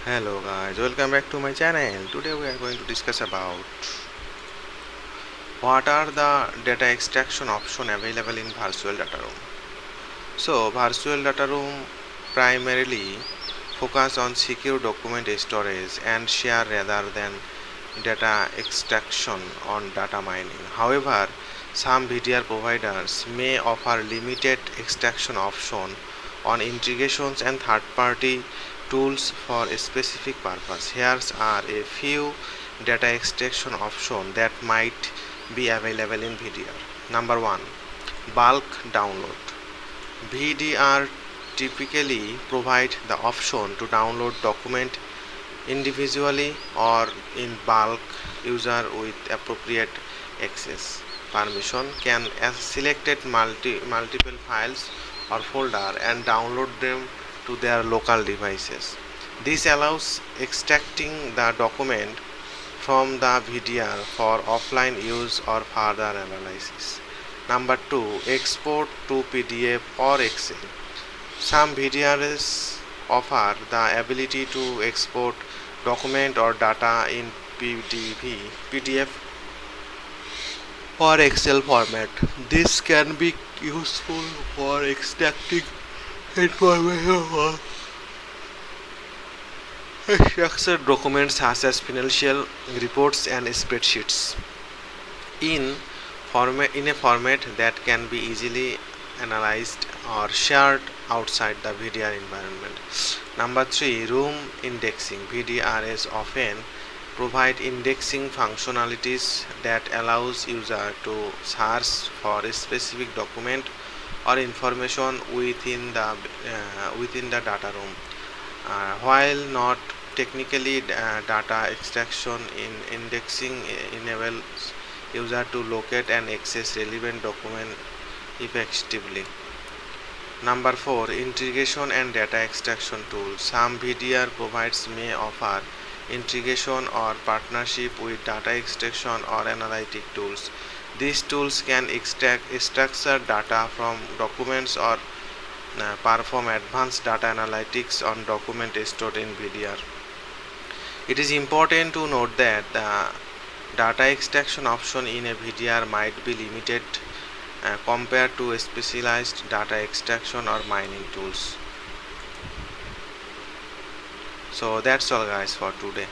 Hello guys, welcome back to my channel. Today we are going to discuss about what are the data extraction options available in virtual data room. So virtual data room primarily focus on secure document storage and share rather than data extraction on data mining. However, some VDR providers may offer limited extraction option on integrations and third-party tools for a specific purpose. Here are a few data extraction options that might be available in VDR. Number 1. Bulk download. VDR typically provide the option to download document individually or in bulk. User with appropriate access permission can select multiple files or folder and download them to their local devices. This allows extracting the document from the VDR for offline use or further analysis. Number 2. Export to PDF or Excel. Some VDRs offer the ability to export document or data in PDF or Excel format. This can be useful for extracting information or structured documents such as financial reports and spreadsheets in a format that can be easily analyzed or shared outside the VDR environment. Number 3. Room indexing. VDRs often provide indexing functionalities that allows user to search for a specific document or information within the data room. While not technically data extraction, in indexing enables user to locate and access relevant document effectively. Number 4. Integration and data extraction tools. Some VDR providers may offer integration or partnership with data extraction or analytic tools. These tools can extract structured data from documents or perform advanced data analytics on documents stored in VDR. It is important to note that the data extraction option in a VDR might be limited compared to specialized data extraction or mining tools. So that's all guys for today.